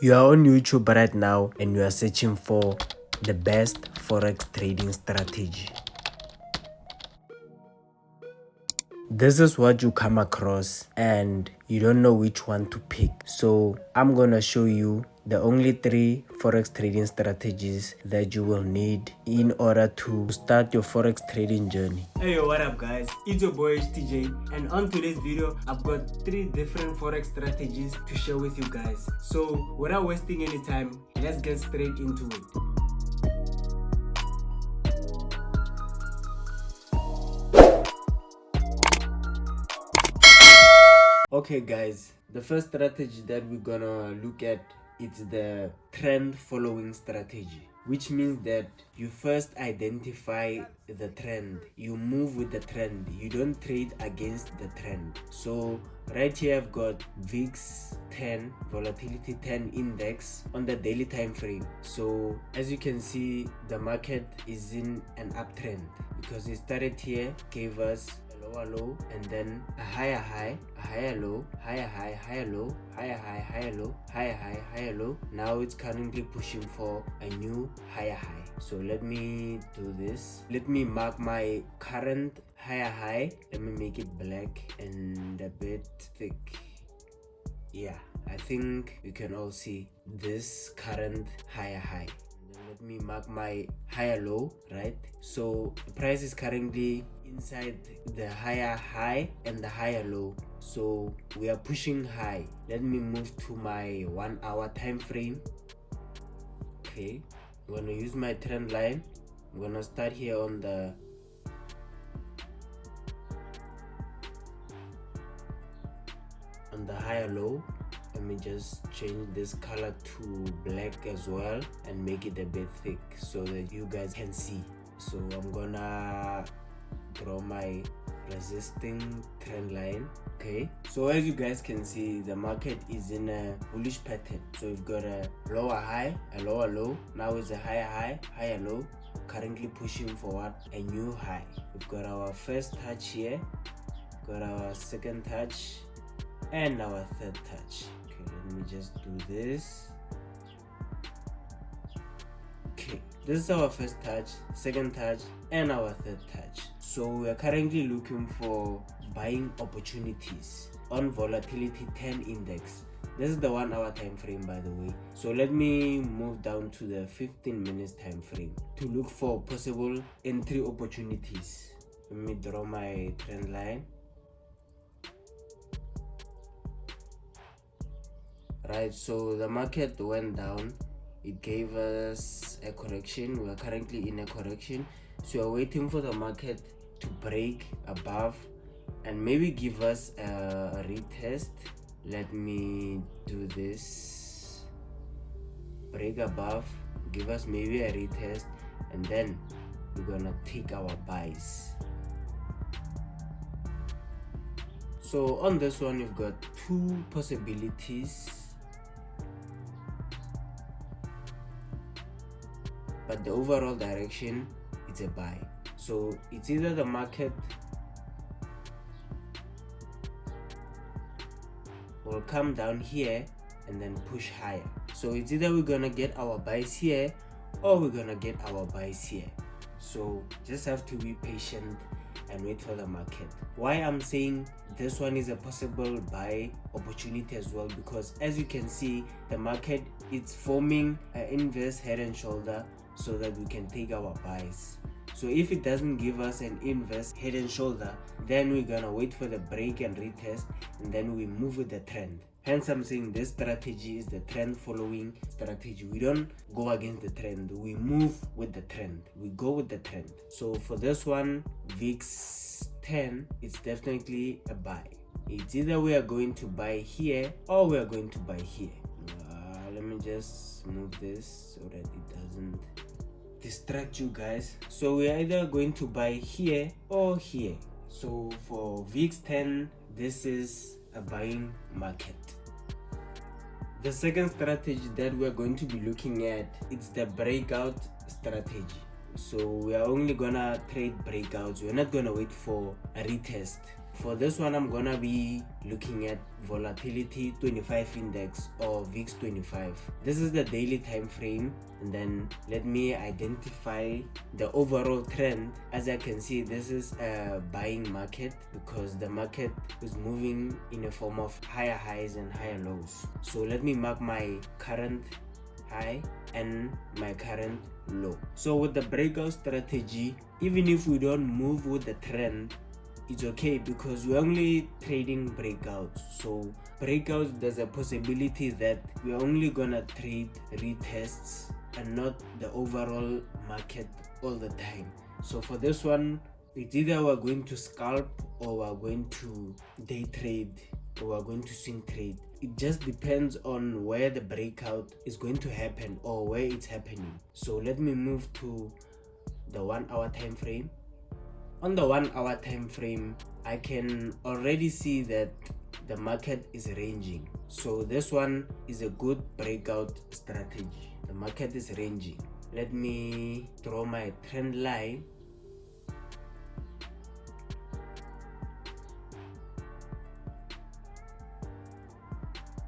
You are on YouTube right now and you are searching for the best Forex trading strategy. This is what you come across and you don't know which one to pick. So I'm gonna show you the only 3 Forex trading strategies that you will need in order to start your Forex trading journey. Hey yo, what up guys? It's your boy TJ, and on today's video I've got 3 different Forex strategies to share with you guys. So without wasting any time, let's get straight into it. Okay guys, the first strategy that we're gonna look at is the trend following strategy, which means that you first identify the trend, you move with the trend, you don't trade against the trend. So right here I've got VIX 10 volatility 10 index on the daily time frame. So as you can see, the market is in an uptrend because it started here, gave us lower low, and then a higher high, a higher low, higher high, higher low, higher high, higher low, higher high, higher low. Now it's currently pushing for a new higher high. So let me do this. Let me mark my current higher high. Let me make it black and a bit thick. Yeah, I think you can all see this current higher high. Let me mark my higher low, right? So the price is currently inside the higher high and the higher low, so we are pushing high. Let me move to my 1 hour time frame. Okay, I'm gonna use my trend line. I'm gonna start here on the higher low. Let me just change this color to black as well and make it a bit thick so that you guys can see. So I'm gonna draw my resisting trend line. Okay, so as you guys can see, the market is in a bullish pattern. So we've got a lower high, a lower low. Now it's a higher high, higher low, currently pushing forward a new high. We've got our first touch here, got our second touch, and our third touch. Okay, let me just do this. Okay, this is our first touch, second touch, and our third touch. So we are currently looking for buying opportunities on volatility 10 index. This is the 1 hour time frame, by the way. So let me move down to the 15 minutes time frame to look for possible entry opportunities. Let me draw my trend line. Right, so the market went down, it gave us a correction. We are currently in a correction, so we are waiting for the market to break above and maybe give us a retest. Let me do this. Break above, give us maybe a retest, and then we're gonna take our buys. So on this one, you've got 2 possibilities, but the overall direction is a buy. So it's either the market will come down here and then push higher. So it's either we're gonna get our buys here or we're gonna get our buys here. So just have to be patient and wait for the market. Why I'm saying this one is a possible buy opportunity as well, because as you can see, the market is forming an inverse head and shoulder so that we can take our buys. So if it doesn't give us an inverse head and shoulder, then we're gonna wait for the break and retest, and then we move with the trend. Hence I'm saying this strategy is the trend following strategy. We don't go against the trend, we move with the trend, we go with the trend. So for this one, VIX 10, it's definitely a buy. It's either we are going to buy here or we are going to buy here. Let me just move this so that it doesn't distract you guys. So we are either going to buy here or here. So for VIX 10, this is a buying market. The second strategy that we are going to be looking at, it's the breakout strategy. So we are only gonna trade breakouts. We're not gonna wait for a retest. For this one, I'm gonna be looking at volatility 25 index or VIX 25. This is the daily time frame, and then let me identify the overall trend. As I can see, this is a buying market because the market is moving in a form of higher highs and higher lows. So let me mark my current high and my current low. So with the breakout strategy, even if we don't move with the trend, it's okay because we're only trading breakouts. So breakouts, there's a possibility that we're only gonna trade retests and not the overall market all the time. So for this one, it's either we're going to scalp or we're going to day trade or we're going to swing trade. It just depends on where the breakout is going to happen or where it's happening. So let me move to the 1 hour time frame. On the 1 hour time frame, I can already see that the market is ranging. So this one is a good breakout strategy. The market is ranging. Let me draw my trend line.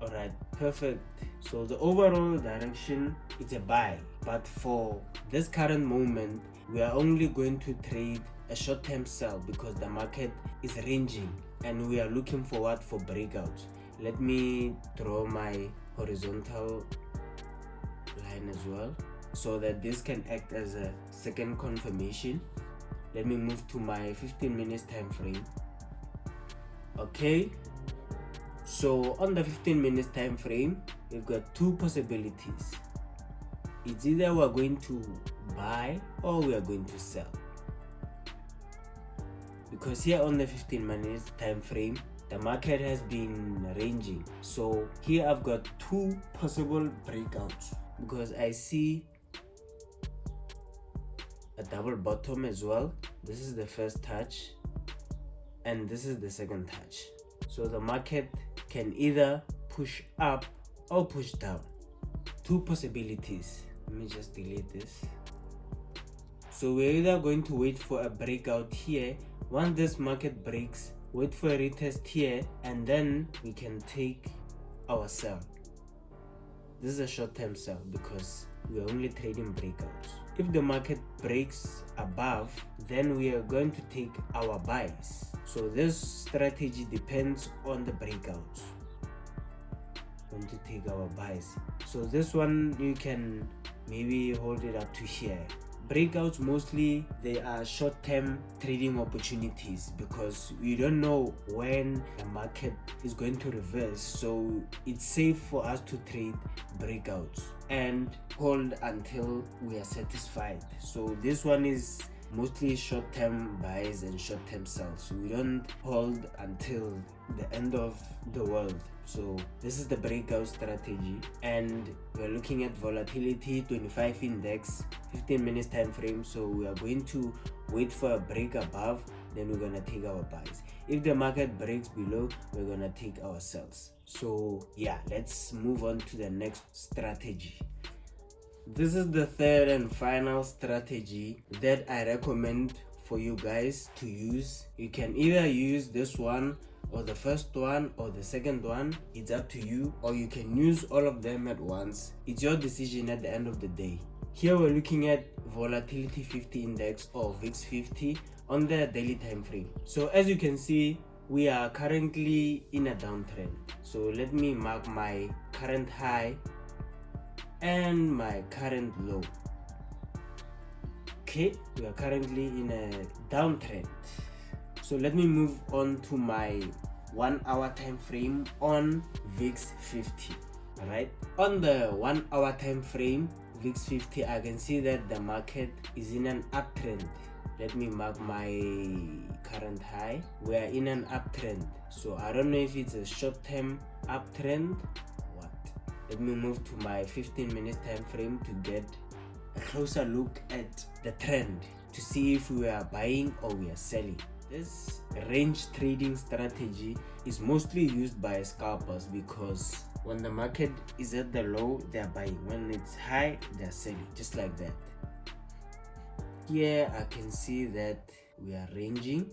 Alright, perfect. So the overall direction is a buy, but for this current moment, we are only going to trade a short-term sell because the market is ranging and we are looking forward for breakouts. Let me draw my horizontal line as well so that this can act as a second confirmation. Let me move to my 15 minutes time frame. Okay, so on the 15 minutes time frame, we've got two possibilities. It's either we're going to buy or we are going to sell. Because here on the 15 minutes time frame, the market has been ranging. So here I've got two possible breakouts because I see a double bottom as well. This is the first touch and this is the second touch. So the market can either push up or push down. Two possibilities. Let me just delete this. So we're either going to wait for a breakout here. Once this market breaks, wait for a retest here, and then we can take our sell. This is a short-term sell because we are only trading breakouts. If the market breaks above, then we are going to take our buys. So this strategy depends on the breakouts. Going to take our buys. So this one you can maybe hold it up to here. Breakouts, mostly they are short-term trading opportunities because we don't know when the market is going to reverse. So it's safe for us to trade breakouts and hold until we are satisfied. So this one is mostly short-term buys and short-term sells. We don't hold until the end of the world. So this is the breakout strategy, and we're looking at volatility 25 index 15 minutes time frame. So we are going to wait for a break above, then we're gonna take our buys. If the market breaks below, we're gonna take our sells. So yeah, let's move on to the next strategy. This is the third and final strategy that I recommend for you guys to use. You can either use this one or the first one or the second one. It's up to you, or you can use all of them at once. It's your decision at the end of the day. Here we're looking at volatility 50 index or VIX 50 on the daily time frame. So as you can see, we are currently in a downtrend. So let me mark my current high and my current low. Okay, we are currently in a downtrend. So let me move on to my 1 hour time frame on VIX 50. Alright, on the 1 hour time frame VIX 50, I can see that the market is in an uptrend. Let me mark my current high. We are in an uptrend. So I don't know if it's a short-term uptrend or what. Let me move to my 15 minutes time frame to get a closer look at the trend to see if we are buying or we are selling. This range trading strategy is mostly used by scalpers because when the market is at the low, they are buying. When it's high, they are selling, just like that. Here I can see that we are ranging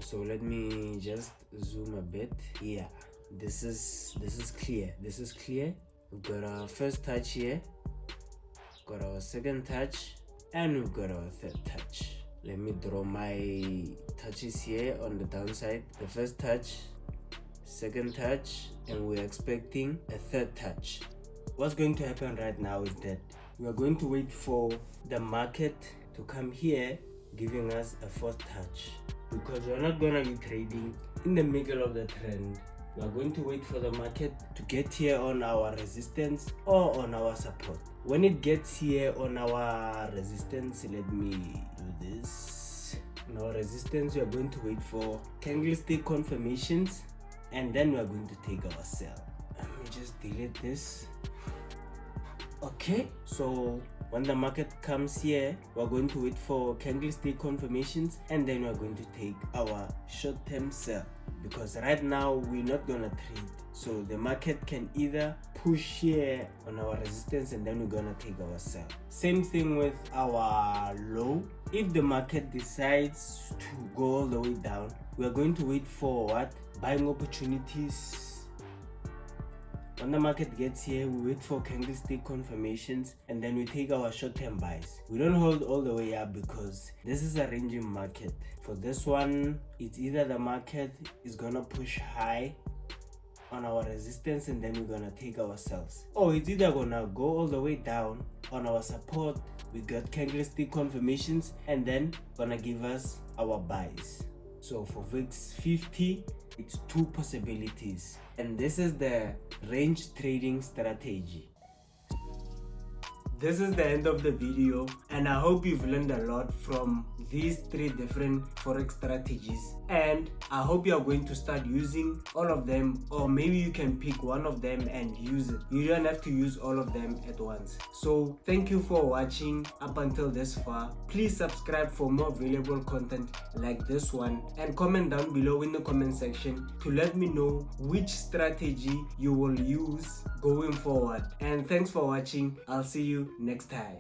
So let me just zoom a bit. Yeah, this is clear. This is clear. We've got our first touch here, got our second touch, and we've got our third touch. Let me draw my touches here on the downside. The first touch, second touch, and we're expecting a third touch. What's going to happen right now is that we are going to wait for the market to come here, giving us a fourth touch, because we're not going to be trading in the middle of the trend. We are going to wait for the market to get here on our resistance or on our support. When it gets here on our resistance, let me do this. On our resistance, we are going to wait for candlestick confirmations, and then we are going to take our sell. Let me just delete this. Okay, so when the market comes here, we're going to wait for candlestick confirmations, and then we're going to take our short-term sell, because right now we're not gonna trade. So the market can either push here on our resistance, and then we're gonna take our sell. Same thing with our low. If the market decides to go all the way down, we're going to wait for what? Buying opportunities. When the market gets here, we wait for candlestick confirmations, and then we take our short-term buys. We don't hold all the way up because this is a ranging market. For this one, it's either the market is gonna push high on our resistance, and then we're gonna take our sells, or it's either gonna go all the way down on our support. We got candlestick confirmations, and then gonna give us our buys. So for VIX 50, it's two possibilities, and this is the range trading strategy. This is the end of the video, and I hope you've learned a lot from these three different forex strategies, and I hope you are going to start using all of them, or maybe you can pick one of them and use it. You don't have to use all of them at once. So thank you for watching up until this far. Please subscribe for more valuable content like this one, and comment down below in the comment section to let me know which strategy you will use going forward. And thanks for watching. I'll see you next time.